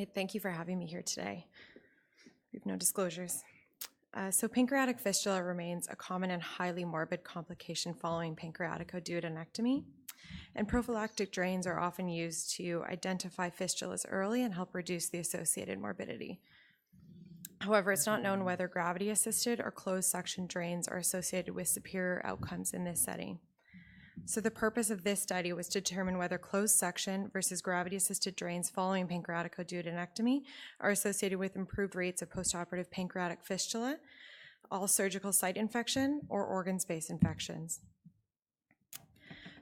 Great, thank you for having me here today. We have no disclosures. So pancreatic fistula remains a common and highly morbid complication following pancreaticoduodenectomy, and prophylactic drains are often used to identify fistulas early and help reduce the associated morbidity. However, it's not known whether gravity-assisted or closed-suction drains are associated with superior outcomes in this setting. So the purpose of this study was to determine whether closed suction versus gravity-assisted drains following pancreaticoduodenectomy are associated with improved rates of postoperative pancreatic fistula, all surgical site infection, or organ-space infections.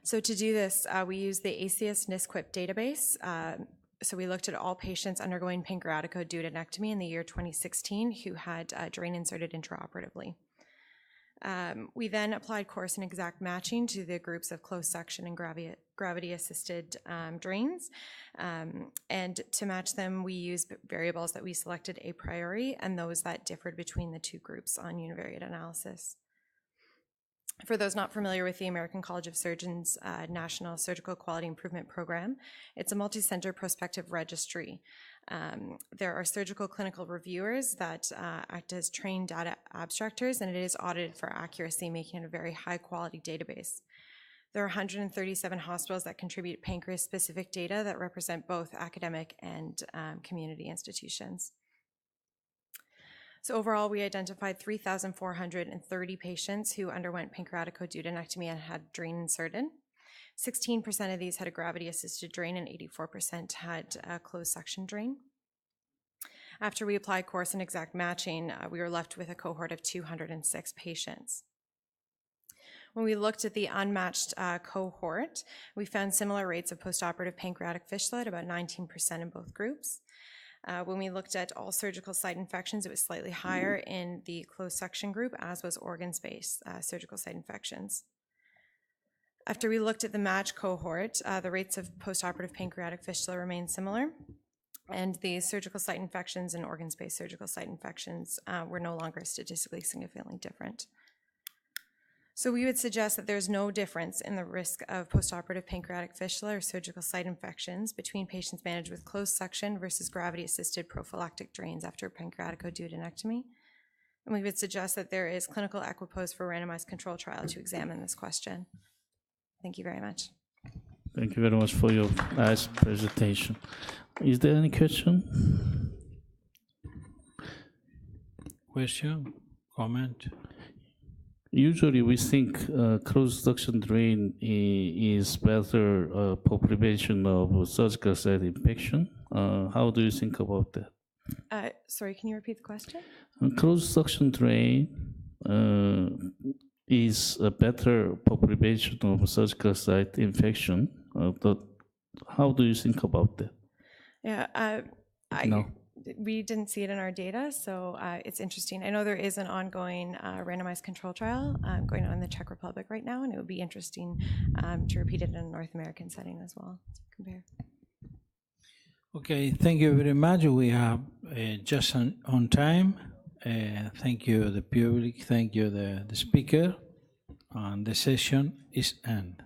So to do this, we used the ACS-NISQIP database. So we looked at all patients undergoing pancreaticoduodenectomy in the year 2016 who had drain inserted intraoperatively. We then applied course and exact matching to the groups of closed suction and gravity-assisted drains. And to match them, we used variables that we selected a priori and those that differed between the two groups on univariate analysis. For those not familiar with the American College of Surgeons National Surgical Quality Improvement Program, it's a multi-center prospective registry. There are surgical clinical reviewers that act as trained data abstractors, and it is audited for accuracy, making it a very high-quality database. There are 137 hospitals that contribute pancreas-specific data that represent both academic and community institutions. So overall, we identified 3,430 patients who underwent pancreaticoduodenectomy and had drain inserted. 16% of these had a gravity-assisted drain and 84% had a closed suction drain. After we applied course and exact matching, we were left with a cohort of 206 patients. When we looked at the unmatched cohort, we found similar rates of postoperative pancreatic fistula at about 19% in both groups. When we looked at all surgical site infections, it was slightly higher in the closed suction group, as was organ space surgical site infections. After we looked at the match cohort, the rates of postoperative pancreatic fistula remained similar, and the surgical site infections and organ space surgical site infections were no longer statistically significantly different. So we would suggest that there's no difference in the risk of postoperative pancreatic fistula or surgical site infections between patients managed with closed suction versus gravity-assisted prophylactic drains after pancreaticoduodenectomy. And we would suggest that there is clinical equipoise for a randomized control trial to examine this question. Thank you very much. Thank you very much for your nice presentation. Is there any question? Question, comment? Usually we think closed suction drain is better for prevention of surgical site infection. How do you think about that? Sorry, can you repeat the question? Closed suction drain is better for prevention of surgical site infection. How do you think about that? Yeah, No. We didn't see it in our data, so it's interesting. I know there is an ongoing randomized control trial going on in the Czech Republic right now, and it would be interesting to repeat it in a North American setting as well, to compare. Okay, thank you very much. We are just on time. Thank you, the public. Thank you, the speaker. And the session is end.